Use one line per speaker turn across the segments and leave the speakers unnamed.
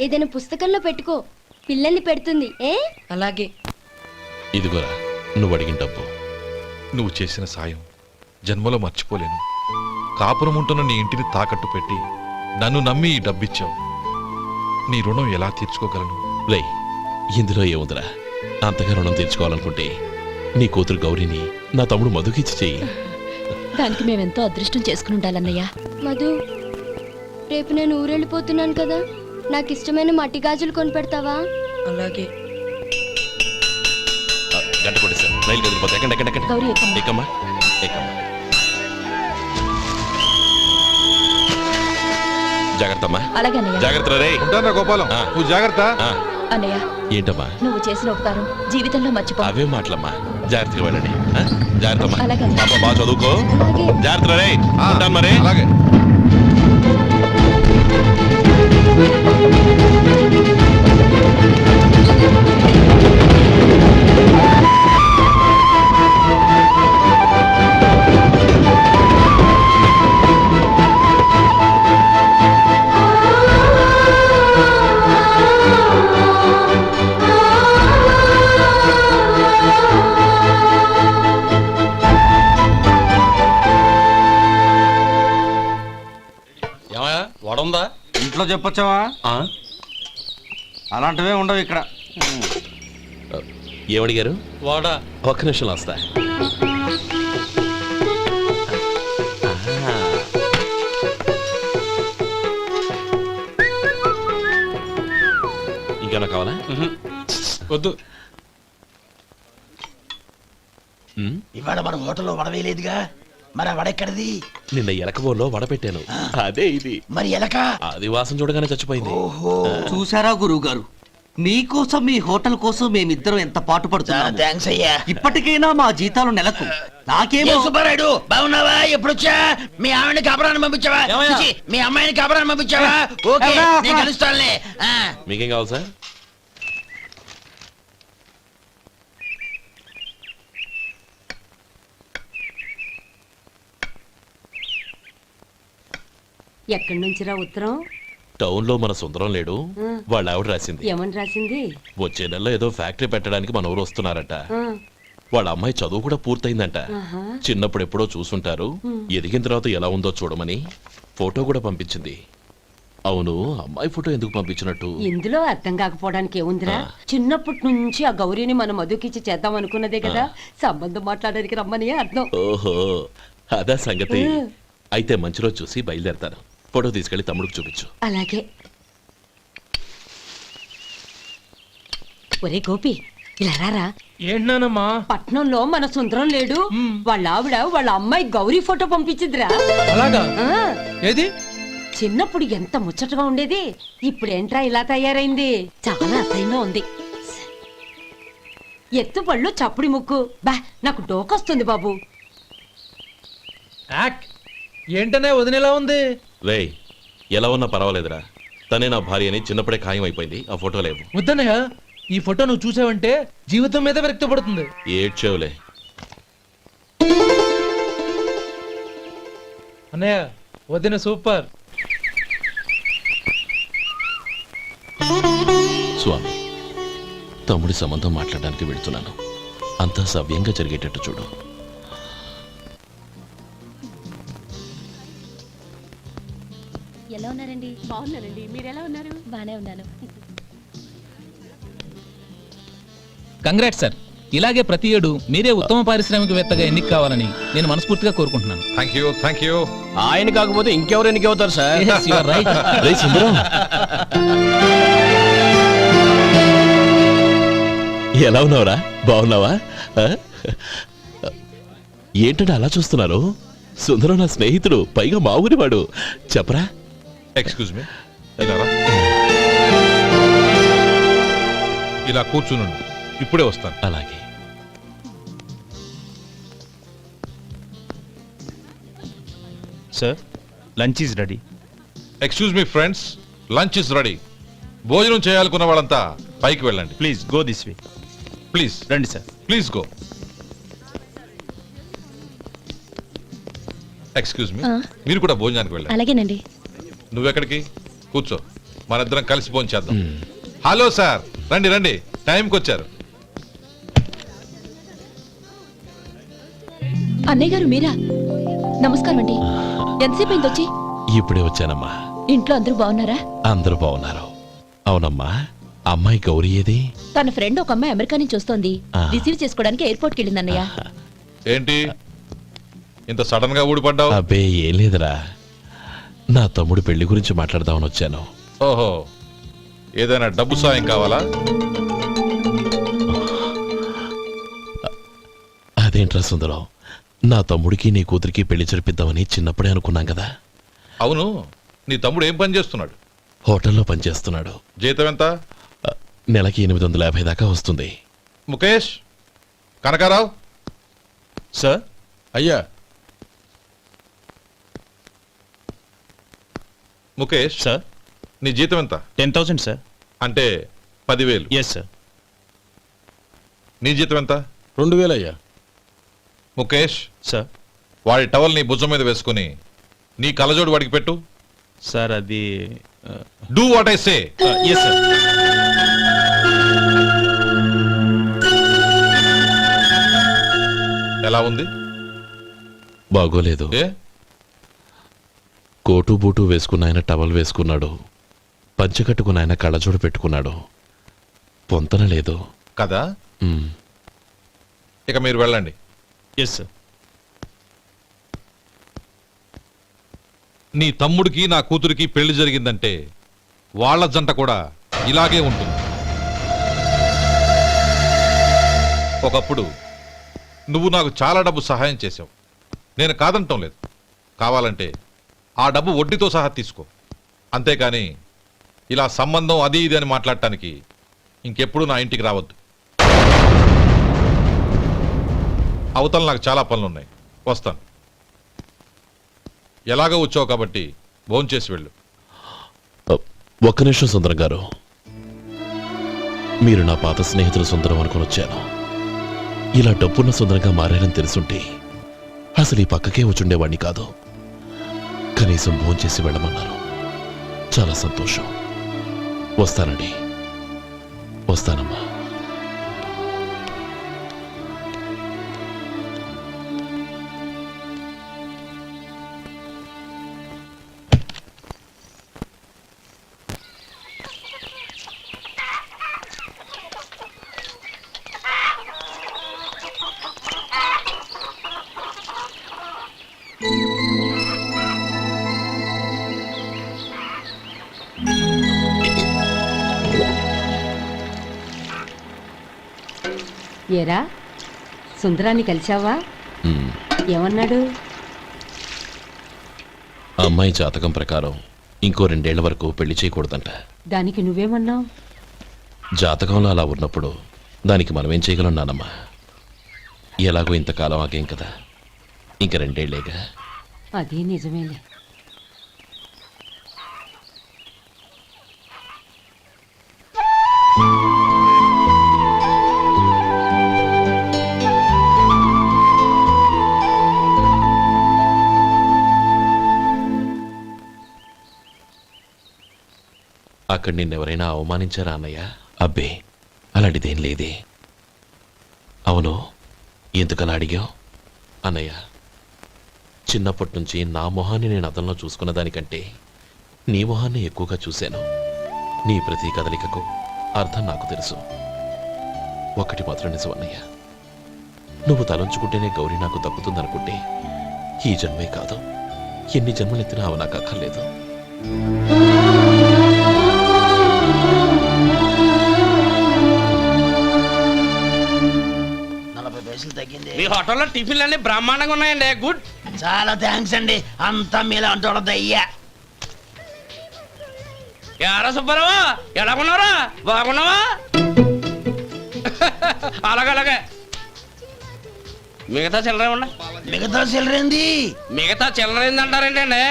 ఏదైనా పుస్తకంలో పెట్టుకో, పిల్లల్ని పెడుతుంది.
అలాగే.
ఇదిగోరా నువ్వు అడిగిన డబ్బు.
నువ్వు చేసిన సాయం జన్మలో మర్చిపోలేను. కాపురం ఉంటున్న నీ ఇంటిని తాకట్టు పెట్టి నన్ను నమ్మి ఈ డబ్బిచ్చావు. నీ రుణం ఎలా తీర్చుకోగలను?
లే, ఇందులో ఏముందిరా? అంతగా రుణం తీర్చుకోవాలనుకుంటే నీ కూతురు గౌరీని నా తమ్ముడు మధుకిచ్చి చెయ్యి.
దానికి మేమెంతో అదృష్టం చేసుకుని ఉండాలన్నయ్య.
మధు, రేపు నేను ఊరెళ్ళిపోతున్నాను కదా, నాకు ఇష్టమైన మట్టి గాజులు కొనిపెడతావా?
అలాగే.
గంట కొట్టేశాను, రైలు కదిలిపోతే ఎక్కండి ఎక్కండి ఎక్కండి.
గౌరీ ఎక్కమ్మా.
ఎక్కమ్మా ఎక్కమ్మా. జాగ్రత్తమ్మా.
అలాగే అన్నయ్య.
జాగ్రత్త రే.
ఉంటానా గోపాలం, నువ్వు జాగ్రత్త.
అన్నయ్య,
ఏంటమ్మా
నువ్వు చేసిన ఉపకారం జీవితంలో మర్చిపో.
అవే మాటలమ్మా, జాగ్రత్తగా వెళ్ళండి. జాగ్రత్తమ్మా.
అలాగే.
పాప బాగా చదువుకో.
అలాగే.
జాగ్రత్త రే. ఉంటాను మరి.
అలాగే.
వడుందా?
ఇంట్లో చెప్పొచ్చావా? అలాంటివే ఉండవు ఇక్కడ.
ఏమడిగారు? వాడా. ఒక్క నిమిషంలో వస్తా. ఇంకేనా కావాలా?
వద్దు.
ఇవాళ మన హోటల్లో వడవేయలేదుగా, మరి ఆ వడెక్కడిది?
నిన్న ఎలకబోల్లో వడ పెట్టాను, అదే ఇది.
మరి ఎలక?
అది వాసన చూడగానే చచ్చిపోయింది.
చూసారా గురువు గారు, మీకోసం మీ హోటల్ కోసం మేమిద్దరం ఎంత పాటు పడుతున్నాము.
థాంక్స్ అయ్యా.
ఇప్పటికైనా మా జీతాలు నెలకు నాకేమో.
సుబ్బారాయుడు, బాగున్నావా? ఎప్పుడొచ్చా? మీ ఆవిడని కబరాన్ని పంపించావా? చిచి, మీ అమ్మాయిని కబరాన్ని పంపించావా? ఓకే, నేను కలుస్తానులే.
మీకేం కావాలి సార్?
ఎక్కడి నుంచిరా ఉత్తరం?
టౌన్ లో మన సుందరం లేడు, వాళ్ళ ఆవిడ రాసింది.
ఏమని రాసింది?
వచ్చే నెలలో ఏదో ఫ్యాక్టరీ పెట్టడానికి మన ఊరు వస్తున్నారట. వాళ్ళ అమ్మాయి చదువు కూడా పూర్తయిందంట. చిన్నప్పుడు ఎప్పుడో చూసుంటారు, ఎదిగిన తర్వాత ఎలా ఉందో చూడమని ఫోటో కూడా పంపించింది. అవును, అమ్మాయి ఫోటో ఎందుకు పంపించినట్టు?
ఇందులో అర్థం కాకపోవడానికి ఏముందిరా? చిన్నప్పటి నుంచి ఆ గౌరీని మనం మధుకిచ్చి చేద్దాం అనుకున్నదే కదా, సంబంధం మాట్లాడడానికి రమ్మని అర్థం.
ఓహో, అదా సంగతి. అయితే మంచి రోజు చూసి బయలుదేరతాను. ఫోటో తీసుకెళ్లి తమ్ముడికి చూపించు.
అలాగే. ఒరే గోపి, ఇలా రారా.
ఏంటమ్మా?
పట్నంలో మన సుందరం లేడు, వాళ్ళ ఆవిడ వాళ్ళ అమ్మాయి గౌరీ ఫోటో పంపించిందిరా.
అలాగా? ఏది?
చిన్నప్పుడు ఎంత ముచ్చటగా ఉండేది, ఇప్పుడేంట్రా ఇలా తయారైంది? చాలా అసహ్యంగా ఉంది. ఎత్తు పళ్ళు చప్పుడి ముక్కు, బా నాకు డోకొస్తుంది బాబు.
ఏంటనే వదినేలా ఉంది?
రే, ఎలా ఉన్నా పర్వాలేదురా, తనే నా భార్య అని చిన్నప్పుడే ఖాయం అయిపోయింది. ఆ ఫోటో లేవు.
వద్దన్నయ్య, ఈ ఫోటో నువ్వు చూసావంటే జీవితం మీద వ్యక్తపడుతుంది.
ఏడ్చేవులే.
అన్నయ్య, వదిన సూపర్.
స్వామి, తమ్ముడి సంబంధం మాట్లాడడానికి వెళ్తున్నాను. అంతా సవ్యంగా జరిగేటట్టు చూడు.
ఎలా ఉన్నారండి?
బాగున్నారండి, మీరు ఎలా ఉన్నారు?
బానే ఉన్నాను.
Congrats sir. ఇలాగే ప్రతి ఏడు మీరే ఉత్తమ పారిశ్రామికవేత్తగా ఎన్నిక కావాలని నేను మనస్ఫూర్తిగా కోరుకుంటున్నాను.
Thank you.
ఆయన కాకపోతే ఇంకెవరు ఎన్నిక అవుతారు sir?
Yes, you are right.
రే సుందరం, ఎలా ఉన్నావురా? బాగున్నావా? ఏంటంటే అలా చూస్తున్నారు? సుందరం నా స్నేహితుడు, పైగా మా ఊరి వాడు. చెప్పరా?
ఎక్స్క్యూజ్ మీ, ఇలా కూర్చున్నాను, ఇప్పుడే వస్తాను.
అలాగే.
Sir, lunch is ready.
Excuse me friends, lunch is ready. భోజనం చేయాలనుకున్న వాళ్ళంతా పైకి వెళ్ళండి.
Please go this way.
Please
రండి sir.
Please go. Excuse me, మీరు కూడా భోజనానికి వెళ్ళండి.
అలాగేనండి.
నువ్వెక్కడికి? కూర్చో. మనిద్దరం కలిసి పోంచేద్దాం. హలో సార్, రండి రండి, టైంకి వచ్చారు.
అన్నయ్య గారు మీరా? నమస్కారం అండి. ఎంతసేపు అయింది వచ్చి?
ఇప్పుడే వచ్చానమ్మా.
ఇంట్లో అందరూ బాగున్నారా?
అందరూ బాగున్నారు. అవునమ్మా, అమ్మాయి గౌరీ ఏది?
తన ఫ్రెండ్ ఒక అమ్మాయి అమెరికా నుంచి వస్తోంది.
ఆ.
రిసీవ్ చేసుకోవడానికి ఎయిర్పోర్ట్కి వెళ్ళింది అన్నయ్య.
ఏంటి ఇంత సడన్ గా ఊడిపడ్డావు?
అబ్బే ఏం లేదురా, నా తమ్ముడు పెళ్లి గురించి మాట్లాడదామని వచ్చాను.
ఓహో, ఏదైనా డబ్బు సాయం కావాలా?
అదేంట్రా సుందరం, నా తమ్ముడికి నీ కూతురికి పెళ్లి జరిపిద్దామని చిన్నప్పుడే అనుకున్నాం కదా.
అవును, నీ తమ్ముడు ఏం పని చేస్తున్నాడు?
హోటల్లో పనిచేస్తున్నాడు.
జీతం ఎంత?
నెలకి 850 దాకా వస్తుంది.
ముఖేష్, కనకారావు.
సార్. అయ్యా.
ముఖేష్
సార్.
నీ జీతం ఎంత?
10,000 సార్.
అంటే 10,000.
Yes sir.
నీ జీతం ఎంత?
2,000 అయ్యా.
ముఖేష్,
సార్.
వాడి టవల్ నీ భుజం మీద వేసుకుని నీ కలజోడు వాడికి పెట్టు.
సార్ అది
do what I say.
Yes sir.
ఎలా ఉంది?
బాగోలేదు.
ఏ?
కోటు బూటు వేసుకున్న ఆయన టవల్ వేసుకున్నాడు, పంచె కట్టుకున్న ఆయన కళ్ళజోడు పెట్టుకున్నాడు. పొంతన లేదు
కదా.
ఉమ్.
ఇక మీరు వెళ్ళండి.
Yes sir.
నీ తమ్ముడికి నా కూతురికి పెళ్లి జరిగిందంటే వాళ్ళ జంట కూడా ఇలాగే ఉంటుంది. ఒకప్పుడు నువ్వు నాకు చాలా డబ్బు సహాయం చేశావు, నేను కాదంటం లేదు. కావాలంటే ఆ డబ్బు వడ్డీతో సహా తీసుకో. అంతేకాని ఇలా సంబంధం అది ఇది అని మాట్లాడటానికి ఇంకెప్పుడు నా ఇంటికి రావద్దు. అవతల నాకు చాలా పనులున్నాయి, వస్తాను. ఎలాగో వచ్చావు కాబట్టి భోంచేసి వెళ్ళు.
ఒక్క నిమిషం సుందరం గారు, మీరు నా పాత స్నేహితులు సుందరం అనుకుని వచ్చాను. ఇలా డబ్బున్న సుందరంగా మారారని తెలుసుంటే అసలు ఈ పక్కకే వచ్చుండేవాణ్ణి కాదు. కనీసం భోంచేసి వెళ్ళమన్నారు, చాలా సంతోషం. వస్తానండి. వస్తానమ్మా.
ఏరా, సుందరాన్ని కలిశావా?
ఉమ్.
ఏమన్నాడు?
ఆ అమ్మాయి జాతకం ప్రకారం ఇంకో 2 ఏళ్ల వరకు పెళ్లి చేయకూడదంట.
దానికి నువ్వేమన్నావు?
జాతకంలో అలా ఉన్నప్పుడు దానికి మనమేం చేయగలం నానమ్మా? ఎలాగో ఇంతకాలం ఆగేం కదా, ఇంక 2 ఏళ్లేగా.
అది నిజమేలే.
అక్కడ నిన్నెవరైనా అవమానించారా అన్నయ్య? అబ్బే, అలాంటిదేం లేదే. అవును, ఎందుకలా అడిగావు? అన్నయ్య, చిన్నప్పటి నుంచి నా మొహాన్ని నేను అతనిలో చూసుకున్న దానికంటే నీ మొహాన్ని ఎక్కువగా చూశాను. నీ ప్రతి కదలికకు అర్థం నాకు తెలుసు. ఒకటి మాత్రం నిజం అన్నయ్య, నువ్వు తలంచుకుంటేనే గౌరీ నాకు దక్కుతుందనుకుంటే ఈ జన్మే కాదు, ఎన్ని జన్మలెత్తినా అవి నాకు అక్కర్లేదు.
మీ హోటల్లో టిఫిన్లు అన్ని బ్రహ్మాండంగా ఉన్నాయండి. గుడ్, చాలా థ్యాంక్స్ అండి. అంతా మీలా అంటూ అయ్యా. ఎరా సుబ్బారావు, ఎలా ఉన్నారా? బాగున్నావా? అలాగే మిగతా చిల్లర ఉన్నా. మిగతా చిల్లరేంది? మిగతా చిల్లరేంది అంటారేంటండి?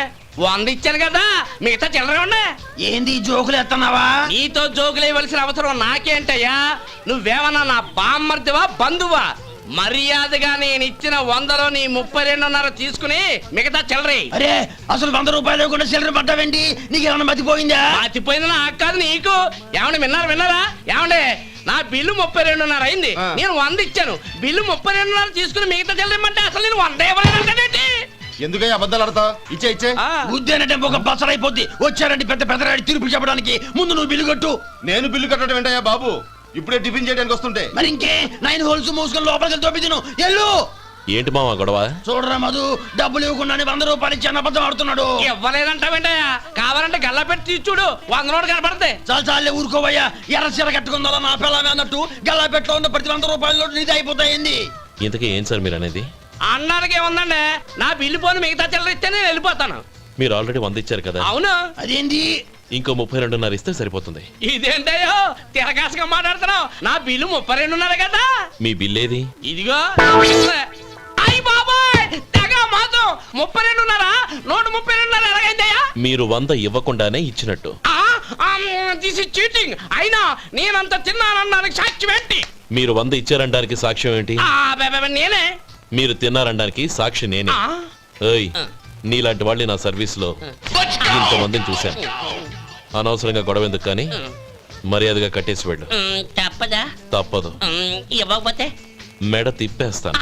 100 ఇచ్చాను కదా, మిగతా చిల్లర ఉన్నా. ఏంది జోకులు ఎత్తన్నావా? నీతో జోకులు ఇవ్వాల్సిన అవసరం నాకేంటయ్యా? నువ్వేమన్నా నా బామ్మర్దివా బంధువా? మర్యాదగా నేను ఇచ్చిన 100లో నీ 32.5 తీసుకుని మిగతా చిల్లరే.
అరే అసలు 100 రూపాయలు లేకుండా సిల్లర్ పడ్డావేంటి? నీకేమన్నా మతిపోయిందా?
మర్చిపోయింది నాకు కాదు నీకు. ఏమండి విన్నారా ఏమండి? నా బిల్లు 32.5 అయింది. నేను 100 ఇచ్చాను. బిల్లు 32.5 తీసుకుని మిగతా చిల్లరేమంటే అసలు నేను 100 ఇవ్వలేదంటే
ఎందుకయ్యా అబద్ధాలు ఆడతావు? ఇచ్చే
ఉద్యానంటే ఒక బసరైపోద్ది. వచ్చారంటే పెద్ద పెద్దరాడి తీర్పు చెప్పడానికి ముందు నువ్వు బిల్లు కట్టు.
నేను బిల్లు కట్టడం ఏంటయ్యా బాబు? ఇప్పుడే టిఫిన్ చేయడానికి వస్తుంటే.
మరి ఇంకే 9 హోల్స్ మూసుకొని లోపలికి తోపి తిను. ఎల్లు.
ఏంటి మావా గొడవ?
చూడరా మధు, డబ్బులు ఇవ్వకుండానే 100 రూపాయలు ఇచ్చి అబద్ధం ఆడుతున్నాడు.
ఇవ్వలేదంటావేంటయ్యా? కావాలంటే గల్లా పెట్టి తీసి చూడు, 100 నోటు కనపడతాయి.
చాలే ఊరుకోవయ్యా. ఎర్ర చీర కట్టుకుందా నా పిల్లమే అన్నట్టు గల్లా పెట్టులో ఉన్న ప్రతి 100 రూపాయలు నీది అయిపోతాయింది.
ఇంతకీ ఏం సార్ మీరు అనేది?
అన్నానికి ఏముందండి, నా బిల్లు పోను మిగతా చిల్లర ఇస్తే నేను వెళ్ళిపోతాను.
మీరు ఆల్రెడీ 100 ఇచ్చారు కదా.
అవును.
అదేంటి?
ఇంకో 32.5 ఇస్తే సరిపోతుంది.
ఇదేంటయ్యో తిరగాసుగా మాట్లాడుతున్నావు? నా బిల్లు 32.5 కదా.
మీ బిల్ ఏది?
ఇదిగో. అయ్య బాబాయ్, తెగ మాత్రం 32.5 నోటు 32.5 ఎలాగైందయ్యా?
మీరు 100 ఇవ్వకుండానే ఇచ్చినట్టు.
This is cheating. అయినా నేనంత తిన్నానన్నానికి సాక్ష్యం ఏంటి?
మీరు 100 ఇచ్చారనడానికి సాక్ష్యం ఏంటి?
నేనే.
మీరు తిన్నారనడానికి సాక్షి నేనే. ఏయ్, నీలాంటి వాళ్ళని నా సర్వీస్ లో ఇంతమందిని చూశాను. అనవసరంగా గొడవ ఎందుకు కానీ మర్యాదగా కట్టేసి వెళ్ళు.
తప్పదా?
తప్పదు.
ఇవ్వకపోతే
మెడ తిప్పేస్తాను.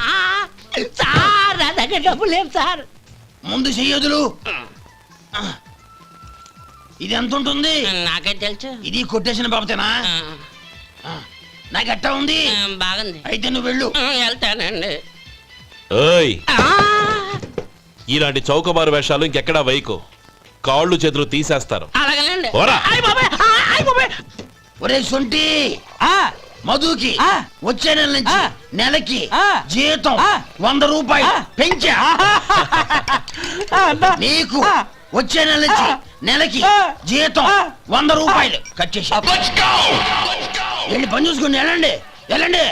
సార్ నా దగ్గర డబ్బు లేవు సార్.
ముందు చెయ్యదులు. ఇది ఎంత ఉంటుంది?
నాకే తెలుసు.
ఇది కొట్టేసిన బాబతేనా? నాకు ఎట్టా ఉంది?
బాగుంది.
అయితే నువ్వు వెళ్ళు.
వెళ్తానండి.
ఏయ్, ఇలాంటి చౌకబారు వేషాలు ఇంకెక్కడా వైకు. కాళ్ళు చేతులు తీసేస్తారు.
అలాగేనండి.
పోరా.
ఒరే సొంటి, మధుకి వచ్చే నెల నుంచి నెలకి జీతం 100 రూపాయలు పెంచా. నీకు వచ్చే నెల నుంచి నెలకి జీతం 100 రూపాయలు కట్ చేసి వెళ్ళి పని చూసుకుని వెళ్ళండి. వెళ్ళండి.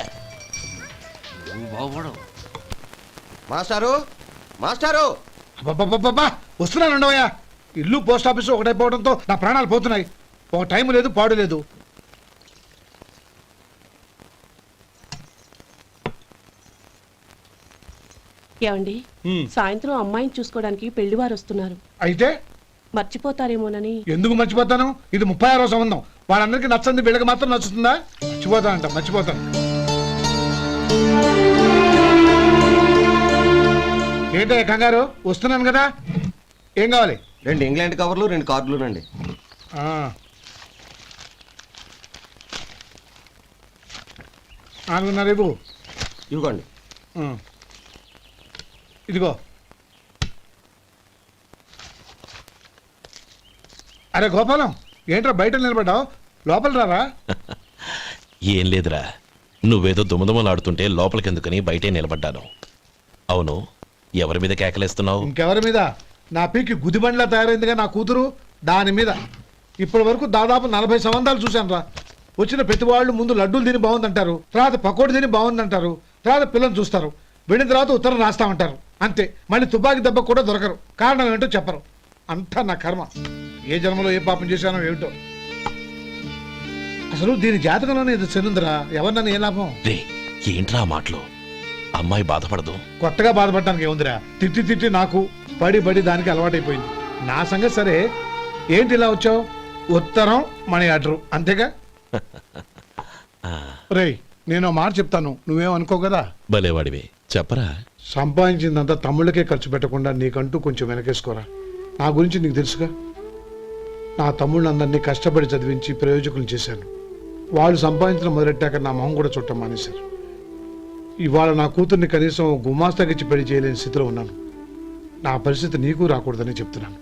మాస్టారు, మాస్టారు,
వస్తున్నాను ఉండవయ్యా. ఇల్లు పోస్ట్ ఆఫీసు ఒకటైపోవడంతో నా ప్రాణాలు పోతున్నాయి. ఒక టైం లేదు, పాడు లేదు.
ఏమండి, సాయంత్రం అమ్మాయిని చూసుకోవడానికి పెళ్లివారు వస్తున్నారు.
అయితే
మర్చిపోతారేమోనని.
ఎందుకు మర్చిపోతాను? ఇది 36వ సంబంధం. వాళ్ళందరికీ నచ్చంది వీళ్ళకి మాత్రం నచ్చుతుందా? మర్చిపోతానంట, మర్చిపోతాను. ఏంటో కంగారు? వస్తున్నాను కదా. ఏం కావాలి?
2 ఇంగ్లాండ్ కవర్లు, 2 కార్డులు రండి.
ఇవ్వు.
ఇవ్వండి.
ఇదిగో. అరే గోపాలం, ఏంట్రా బయట నిలబడ్డావు? లోపల రారా.
ఏం లేదురా, నువ్వేదో దుమదుమలాడుతుంటే లోపలికెందుకని బయటే నిలబడ్డాను. అవును, ఎవరి మీద కేకలేస్తున్నావు?
ఇంకెవరి మీద? నా పీకి గుదిబండ్లా తయారైందిగా నా కూతురు, దాని మీద. ఇప్పటి వరకు దాదాపు 40 సంబంధాలు చూశాను రా. వచ్చిన ప్రతి వాళ్ళు ముందు లడ్డూలు తిని బాగుందంటారు, తర్వాత పకోడి తిని బాగుందంటారు, తర్వాత పిల్లలు చూస్తారు, వెళ్ళిన తర్వాత ఉత్తరం రాస్తామంటారు. అంతే. మళ్ళీ తుపాకి దెబ్బ కూడా దొరకరు. కారణం ఏంటో చెప్పరు. అంతా నా కర్మ. ఏ జన్మలో ఏ పాపం చేశానో ఏమిటో. అసలు దీని జాతకంలోనే ఇది చెందుందిరా. ఎవరినన్నా ఏ లాభం?
రే, ఏంట్రా మాటలు? అమ్మాయి బాధపడదు.
కొత్తగా బాధపడటానికి ఏముందిరా? తిట్టి తిట్టి నాకు పడి పడి దానికి అలవాటైపోయింది. నా సంగతి సరే, ఏంటి ఇలా వచ్చావు? ఉత్తరం మనీ ఆర్డర్ అంతేగా. రేయ్, నేను మాట చెప్తాను, నువ్వేమనుకో కదా.
భలేవాడివే, చెప్పరా.
సంపాదించిందంతా తమ్ముళ్ళకే ఖర్చు పెట్టకుండా నీకంటూ కొంచెం వెనకేసుకోరా. నా గురించి నీకు తెలుసుగా. నా తమ్ముళ్ళందరినీ కష్టపడి చదివించి ప్రయోజకులు చేశాను. వాళ్ళు సంపాదించడం మొదలెట్టాక నా మొహం కూడా చుట్టం మానేశారు. ఇవాళ నా కూతుర్ని కనీసం గుమాస్తాకిచ్చి పెళ్లి చేయలేని స్థితిలో ఉన్నాను. నా పరిస్థితి నీకు రాకూడదని చెప్తున్నాను.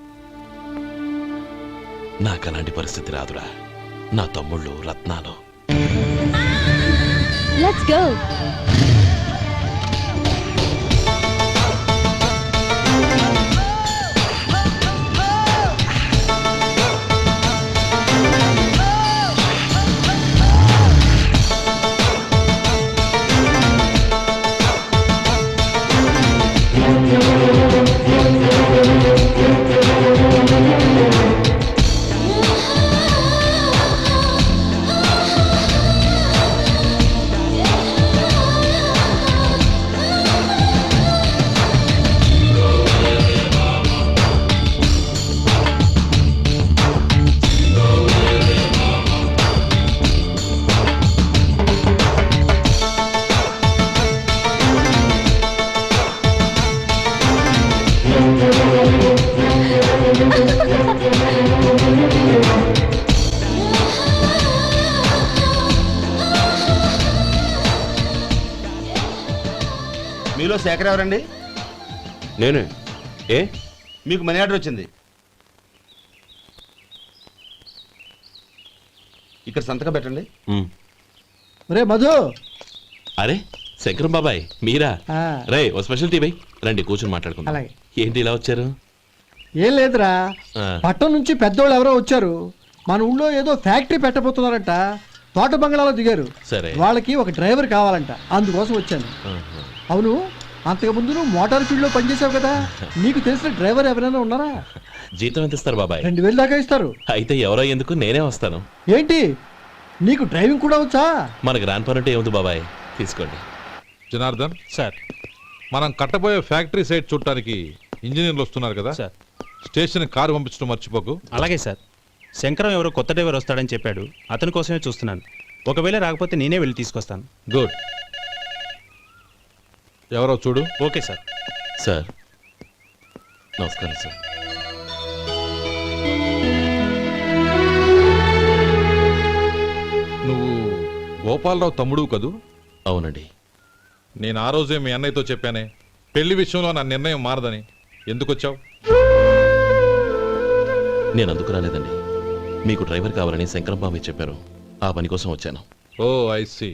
నాకు అలాంటి పరిస్థితి రాదురా. నా తమ్ముళ్ళు రత్నాలు.
Let's go.
మీలో శేఖర్ ఎవరండి?
నేనే. ఏ?
మీకు మనీ ఆర్డర్ వచ్చింది. ఇక్కడ సంతకం పెట్టండి.
రే మధు,
అరే శంకరం బాబాయ్ మీరా?
ఆ.
రే ఓ స్పెషల్ టీ బై రండి కూర్చొని మాట్లాడుకుందాం.
అలాగే.
ఏంటి ఇలా వచ్చారు?
ఏం లేదురా,
ఆ.
పట్టణం నుంచి పెద్దోళ్ళు ఎవరో వచ్చారు. మన ఊళ్ళో ఏదో ఫ్యాక్టరీ పెట్టబోతున్నారంట. తోట బంగ్లాలో దిగారు.
సరే.
వాళ్ళకి ఒక డ్రైవర్ కావాలంట, అందుకోసం వచ్చాను.
ఆహా.
అవును, అంతకు ముందు నువ్వు మోటార్ ఫీల్డ్ లో పనిచేసావు కదా, నీకు తెలిసిన డ్రైవర్ ఎవరైనా ఉన్నారా?
జీతం ఎంత ఇస్తారు బాబాయ్?
2000 దాకా ఇస్తారు.
అయితే ఎవరో ఎందుకు నేనే వస్తాను.
ఏంటి, నీకు డ్రైవింగ్ కూడా వచ్చా?
మన గ్రాండ్ పరంటే ఏముంది బాబాయ్, తీసుకోండి.
జనార్దన్,
సార్.
మనం కట్టబోయే ఫ్యాక్టరీ సైట్ చూడటానికి ఇంజనీర్లు వస్తున్నారు కదా,
సార్.
స్టేషన్ కారు పంపించడం మర్చిపోకు.
అలాగే సార్. శంకరం ఎవరో కొత్త డ్రైవర్ వస్తాడని చెప్పాడు, అతని కోసమే చూస్తున్నాను. ఒకవేళ రాకపోతే నేనే వెళ్ళి తీసుకొస్తాను.
గుడ్. ఎవరో చూడు.
Okay sir.
సార్ నమస్కారం సార్.
నువ్వు గోపాలరావు తమ్ముడు కదూ?
అవునండి.
నేను ఆ రోజే మీ అన్నయ్యతో చెప్పానే, పెళ్లి విషయంలో నా నిర్ణయం మారదని. ఎందుకు వచ్చావు?
నేను అందుకు రాలేదండి, మీకు డ్రైవర్ కావాలని శంకరం బాబాయ్ చెప్పారు, ఆ పని కోసం వచ్చాను.
ఓ ఐ సీ.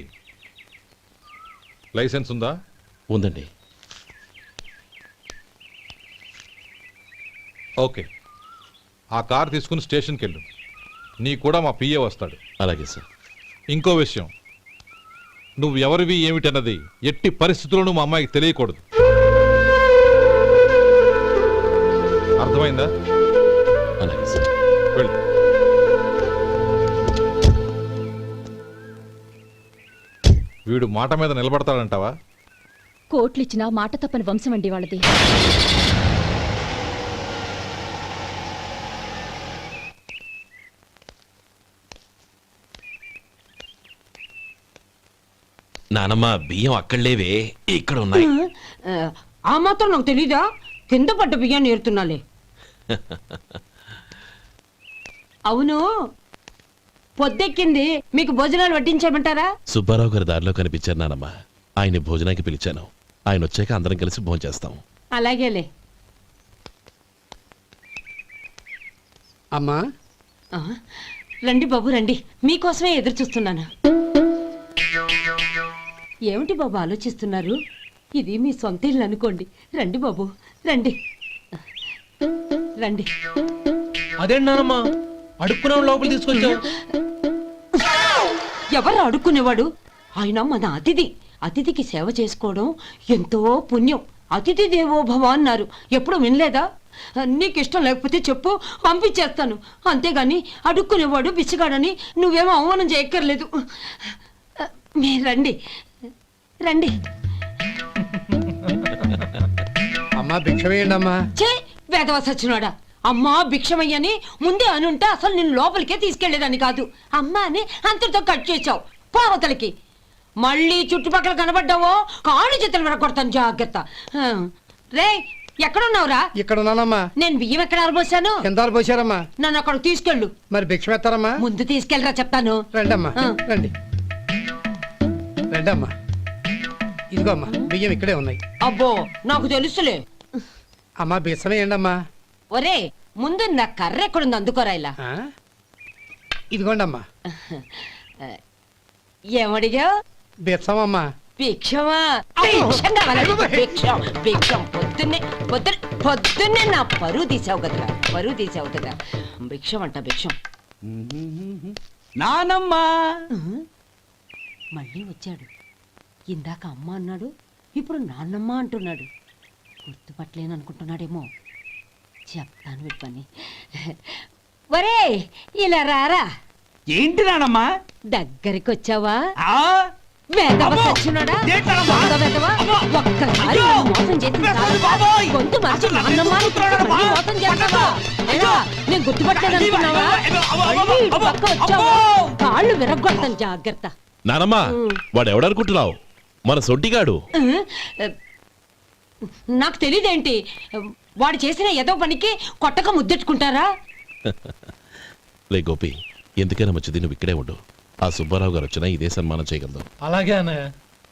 లైసెన్స్ ఉందా?
ఉందండి.
ఓకే, ఆ కార్ తీసుకుని స్టేషన్కి వెళ్ళు. నీ కూడా మా పిఏ వస్తాడు.
అలాగే సార్.
ఇంకో విషయం, నువ్వు ఎవరివి ఏమిటన్నది ఎట్టి పరిస్థితుల్లోనూ మా అమ్మాయికి తెలియకూడదు. అర్థమైందా?
అలాగే సార్.
వెళ్ళు. వీడు మాట మీద నిలబడతాడంటావా?
కోట్లిచ్చినా మాట తప్పని వంశం అండి వాళ్ళది.
నానమ్మ బియ్యం అక్కడ లేవే, ఇక్కడ ఉన్నాయి.
ఆ మాత్రం నాకు తెలీదా? కింద పడ్డ బియ్యాన్ని ఏరుతున్నాలే. అవును, పొద్దెక్కింది, మీకు భోజనాలు వడ్డించమంటారా?
సుబ్బారావు గారి దారిలో కనిపించారు నానమ్మ, ఆయన్ని భోజనానికి పిలిచాను. ఆయన వచ్చాక అందరం కలిసి భోజనం చేస్తాం.
అలాగేలే.
అమ్మా,
ఆ, రండి బాబు రండి, మీకోసమే ఎదురు చూస్తున్నాను. ఏమిటి బాబు ఆలోచిస్తున్నారు? ఇది మీ సొంత ఇల్లు అనుకోండి. రండి బాబు రండి రండి.
అదేంటమ్మా అడుక్కునే లోపల తీసుకొచ్చావు?
ఎవరు అడుక్కునేవాడు? ఆయన మన అతిథి. అతిథికి సేవ చేసుకోవడం ఎంతో పుణ్యం. అతిథి దేవో భవ అన్నారు, ఎప్పుడు వినలేదా? నీకు ఇష్టం లేకపోతే చెప్పు, పంపించేస్తాను. అంతేగాని అడుక్కునేవాడు బిచ్చగాడని నువ్వేమో అవమానం చేయక్కర్లేదు. మీరు రండి రండి.
అమ్మా భిక్ష వేయండి అమ్మా.
చే వేదవ సచ్చినోడా, అమ్మా భిక్షమయ్యని ముందే అనుంటే అసలు నిన్ను లోపలికే తీసుకెళ్లేదని కాదు. అమ్మా అని అంతటితో కట్ చేసావు. పావతలకి మళ్ళీ చుట్టుపక్కల కనబడ్డావో కాళ్ళు చేతులు విరగొడతాను, జాగ్రత్త. రే ఎక్కడున్నావురా?
ఇక్కడ ఉన్నానమ్మా.
నేను బియ్యం ఎక్కడ ఆరబోసాను?
ఎంత పోసారమ్మా?
నన్ను అక్కడ తీసుకెళ్ళు.
మరి భిక్ష పెడతారమ్మా?
ముందు తీసుకెళ్ళరా చెప్తాను.
రండమ్మా,
ఆ.
రండి రండమ్మా. ఇదిగో అమ్మా, బియ్యం ఇక్కడే ఉన్నాయి.
అబ్బో నాకు తెలుసులే.
అమ్మా బిచ్చం వేయండి అమ్మా.
ఒరే ముందు నా కర్ర ఎక్కడుంది, అందుకోరా ఇలా.
ఇదిగోండి అమ్మా.
ఏమడిగా?
బిచ్చం అమ్మా.
భిక్షమా? భిక్షం కావాలండి, భిక్షం భిక్షం. పొద్దున్నే నా పరువు తీసావు కదరా, పరువు తీసావు కదా. భిక్షం అంట భిక్షం.
నానమ్మా
మళ్ళీ వచ్చాడు. ఇందాక అమ్మ అన్నాడు, ఇప్పుడు నాన్నమ్మ అంటున్నాడు. గుర్తుపట్టలేను అనుకుంటున్నాడేమో. చెప్తాను వీడి పని. ఒరే ఇలా రారా.
ఏంటి నానమ్మా?
దగ్గరికి వచ్చావా? వేదవ సచ్చినోడా, దొంగ వేదవ. ఒక్కసారి నన్ను మోసం చేసిన చాలు. గొంతు మార్చి నాన్నమ్మ అని మళ్ళీ మోసం చేస్తావా? ఏరా, నేను గుర్తుపట్టలేదు అనుకున్నావా? మళ్ళీ ఇటు పక్క వచ్చావా? కాళ్ళు విరగ్గొడతాను, జాగ్రత్త.
నానమ్మ వాడు ఎవడనుకుంటున్నావు? మన సొంటిగాడు.
నాకు తెలియదేంటి, వాడు చేసిన ఏదో పనికి కొట్టక ముద్దెట్టుకుంటారా?
లే గోపి, ఎందుకైనా మంచిది నువ్వు ఇక్కడే ఉండు. ఆ సుబ్బారావు గారు వచ్చినా ఇదే సన్మానం చేయగలదు.
అలాగే అన్నయ్య.